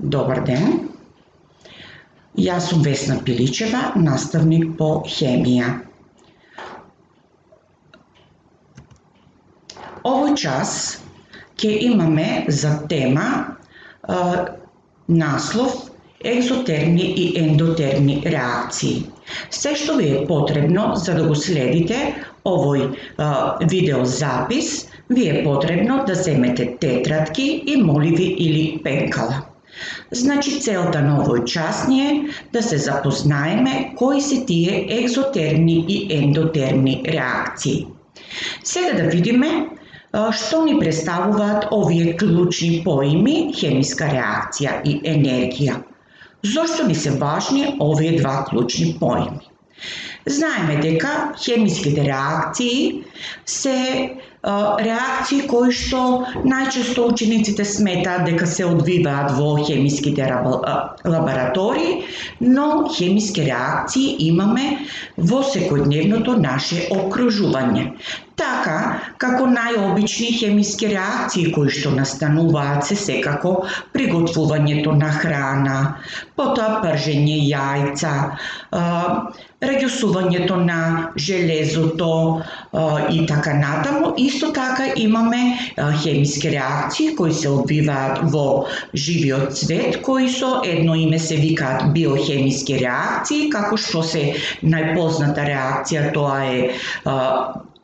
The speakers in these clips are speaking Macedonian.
Добар ден. Јас сум Весна Пиличева, наставник по хемија. Овој час ќе имаме за тема наслов екзотермни и ендотермни реакции. Се што ви е потребно за да го следите овој видеозапис, ви е потребно да земете тетрадки и моливи или пенкала. Значи, целта на овој час ни е да се запознаеме кои се тие екзотермни и ендотермни реакции. Сега да видиме што ни представуваат овие клучни поими хемиска реакција и енергија. Зошто ни се важни овие два клучни поими? Знаеме дека хемиските реакции се реакции кои што најчесто учениците сметаат дека се одвиваат во хемиските лаборатории, но хемиски реакции имаме во секојдневното наше окружување. Така, како најобични хемиски реакции кои што настануваат се секако приготвувањето на храна, потоа пржење јајца, реѓосувањето на железото и така натаму. Исто така имаме хемиски реакции кои се одвиваат во живиот свет, кои со едно име се викаат биохемиски реакции, како што се најпозната реакција, тоа е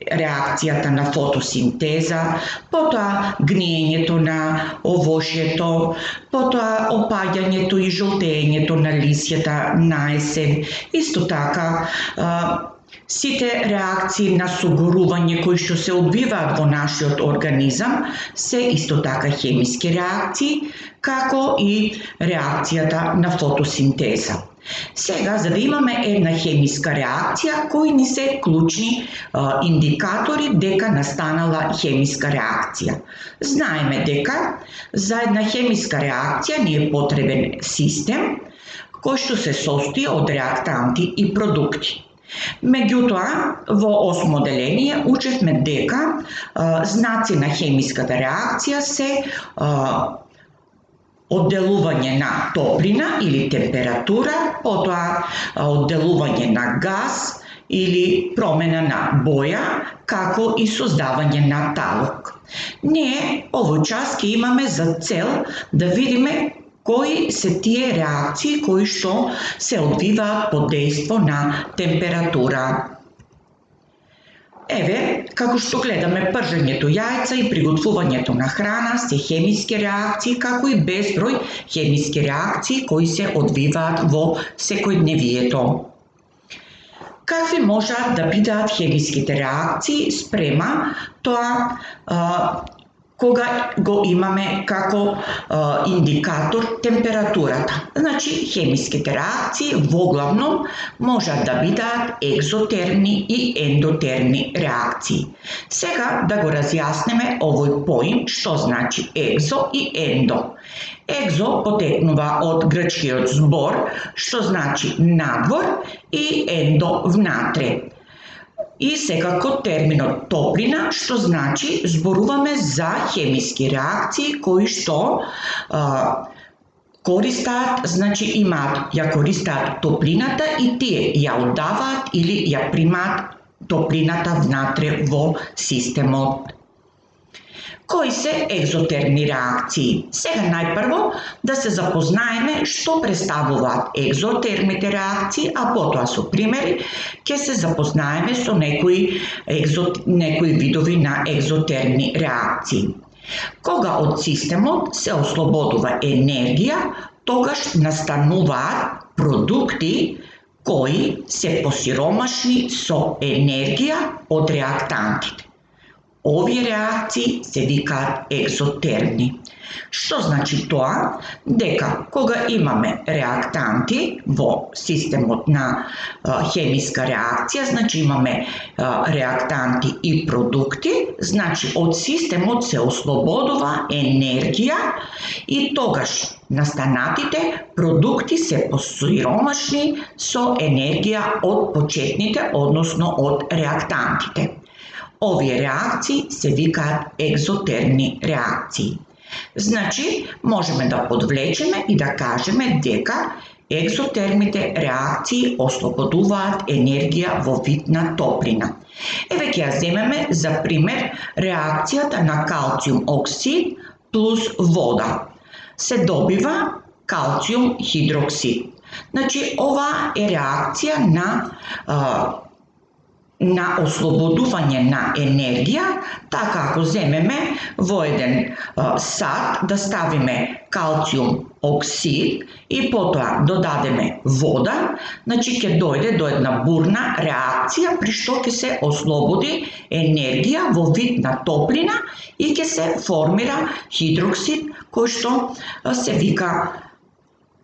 реакцијата на фотосинтеза, потоа гниењето на овошјето, потоа опаѓањето и жолтењето на лисјата на есен. Исто така, сите реакции на сугорување кои што се одвиваат во нашиот организам се исто така хемиски реакции, како и реакцијата на фотосинтеза. Сега, за да имаме една хемиска реакција, кои ни се клучни индикатори дека настанала хемиска реакција? Знаеме дека за една хемиска реакција ни е потребен систем кој што се состои од реактанти и продукти. Меѓутоа, во 8 деление учевме дека знаци на хемиската реакција се одделување на топлина или температура, потоа одделување на газ или промена на боја, како и создавање на талок. Ние овој час ќе имаме за цел да видиме кои се тие реакции кои што се одвиваат под дејство на температура. Еве, како што гледаме, пржењето јајца и приготвувањето на храна се хемиски реакции, како и безброј хемиски реакции кои се одвиваат во секојдневието. Какви можат да бидат хемиските реакции спрема тоа кога го имаме како индикатор температурата? Значи, хемиските реакции воглавно можат да бидат екзотермни и ендотермни реакции. Сега да го разјаснеме овој поим што значи екзо и ендо. Екзо потекнува од грчкиот збор што значи надвор и ендо внатре. И секако терминот топлина, што значи зборуваме за хемиски реакции кои што користаат, значи ја користаат топлината и тие ја оддаваат или ја примаат топлината внатре во системот. Кои се екзотермни реакции? Сега најпрво да се запознаеме што представуваат екзотермните реакции, а потоа со примери ќе се запознаеме со некои видови на екзотермни реакции. Кога од системот се ослободува енергија, тогаш настануваат продукти кои се посиромашни со енергија од реактантите. Овие реакции се викаат екзотермни. Што значи тоа? Дека кога имаме реактанти во системот на хемиска реакција, значи имаме реактанти и продукти, значи од системот се ослободува енергија и тогаш настанатите продукти се посиромашни со енергија од почетните, односно од реактантите. Овие реакции се викаат екзотермни реакции. Значи, можеме да подвлечеме и да кажеме дека екзотермните реакции ослободуваат енергија во вид на топлина. Еве ќе ја земеме за пример реакцијата на калциум оксид плюс вода. Се добива калциум хидроксид. Значи, ова е реакција на ослободување на енергија, така ако земеме во еден сад да ставиме калциум оксид и потоа додадеме вода, значи ќе дојде до една бурна реакција при што ќе се ослободи енергија во вид на топлина и ќе се формира хидроксид кој што се вика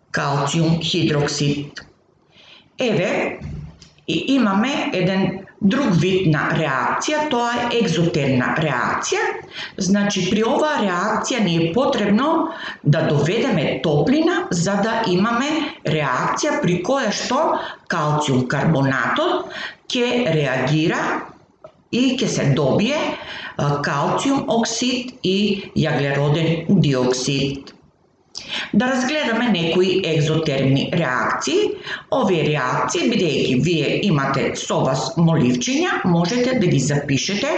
калциум хидроксид. Еве, и имаме еден друг вид на реакција, тоа е екзотермна реакција. Значи, при оваа реакција ни е потребно да доведеме топлина за да имаме реакција при која што калциум карбонатот ќе реагира и ќе се добие калциум оксид и јаглероден диоксид. Да разгледаме некои екзотермни реакции. Овие реакции, бидејќи вие имате со вас моливчиња, можете да ги запишете,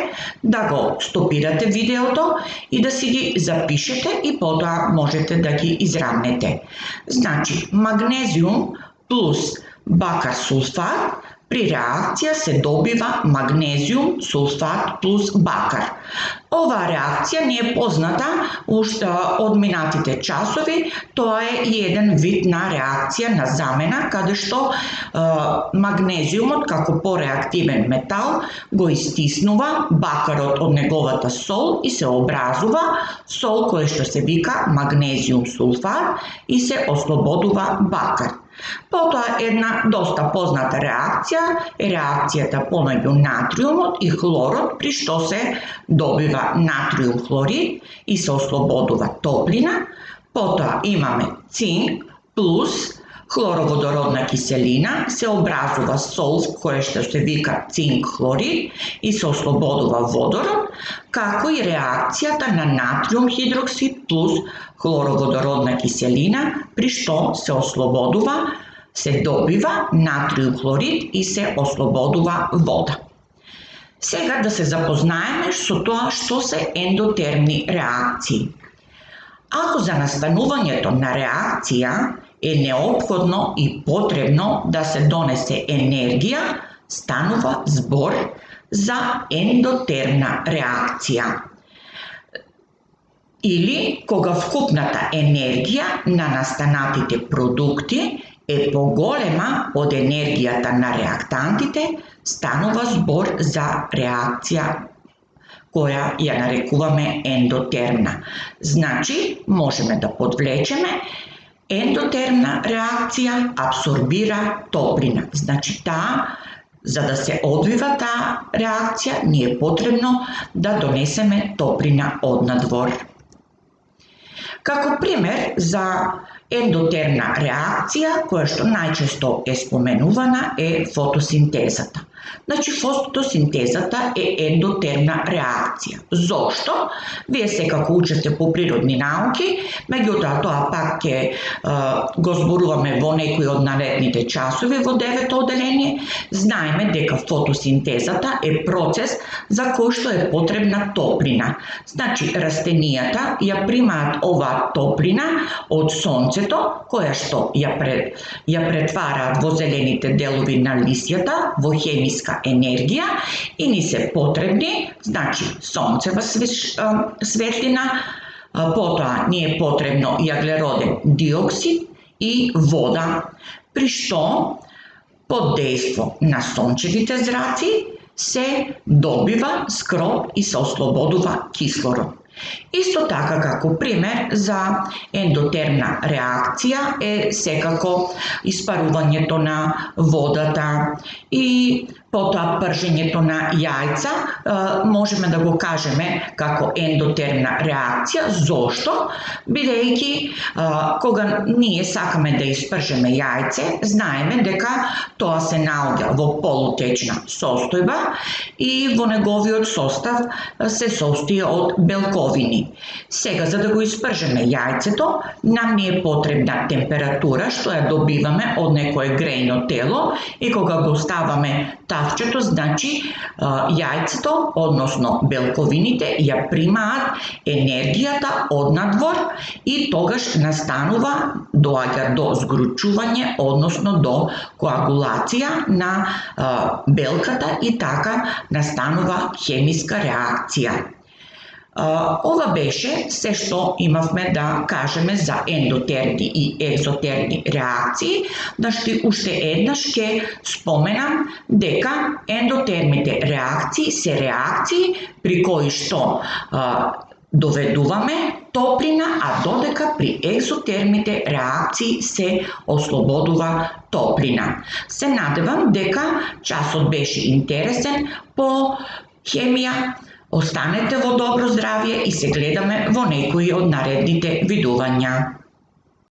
да го стопирате видеото и да си ги запишете и потоа можете да ги изравнете. Значи, магнезиум плюс бакар сулфат, при реакција се добива магнезиум сулфат плюс бакар. Оваа реакција не е позната уште од минатите часови, тоа е и еден вид на реакција на замена, каде што магнезиумот како пореактивен метал го истиснува бакарот од неговата сол и се образува сол кој што се вика магнезиум сулфат и се ослободува бакар. Потоа една доста позната реакција е реакцијата помеѓу натриумот и хлорот, при што се добива натриум хлорид и се ослободува топлина. Потоа имаме цинк плюс хлороводородна киселина, се образува сол кој што се вика цинк хлорид и се ослободува водород, како и реакцијата на натриум хидроксид плюс хлороводородна киселина, при што се ослободува, се добива натриум хлорид и се ослободува вода. Сега да се запознаеме со тоа што се ендотермни реакции. Ако за настанувањето на реакција е неопходно и потребно да се донесе енергија, станува збор за ендотермна реакција. Или кога вкупната енергија на настанатите продукти е поголема од енергијата на реактантите, станува збор за реакција која ја нарекуваме ендотермна. Значи, можеме да подвлечеме ендотермна реакција абсорбира топлина. Значи, за да се одвива таа реакција, ни е потребно да донесеме топлина од надвор. Како пример за ендотермна реакција, која што најчесто е споменувана, е фотосинтезата. Значи, фотосинтезата е ендотермна реакција. Зошто? Вие секако учите по природни науки, меѓутоа тоа пак ќе го зборуваме во некои од наредните часови во 9-то одделение. Знаеме дека фотосинтезата е процес за кој што е потребна топлина. Значи, растенијата ја примаат оваа топлина од сонцето, која што ја претвараат во зелените делови на лисјата, во хемиска енергија и ни се потребни, значи сонцева светлина, потоа ни е потребно јаглероден диоксид и вода, при што под дејство на сончевите зраци се добива скроб и се ослободува кислород. Исто така, како пример за ендотермна реакција е секако испарувањето на водата и Потоа пржењето на јајца можеме да го кажеме како ендотермна реакција. Зошто? Бидејќи кога ние сакаме да испржеме јајце, знаеме дека тоа се наоѓа во полутечна состојба и во неговиот состав се состои од белковини. Сега, за да го испржеме јајцето, нам ни е потребна температура што ја добиваме од некое грејно тело и кога го ставаме тавчето, значи јајцето, односно белковините, ја примаат енергијата однадвор и тогаш доаѓа до згручување, односно до коагулација на белката и така настанува хемиска реакција. Ова беше се што имавме да кажеме за ендотермни и екзотермни реакции. Уште еднаш ќе споменам дека ендотермните реакции се реакции при кои што доведуваме топлина, а додека при екзотермните реакции се ослободува топлина. Се надевам дека часот беше интересен по хемија. Останете во добро здравје и се гледаме во некои од наредните видувања.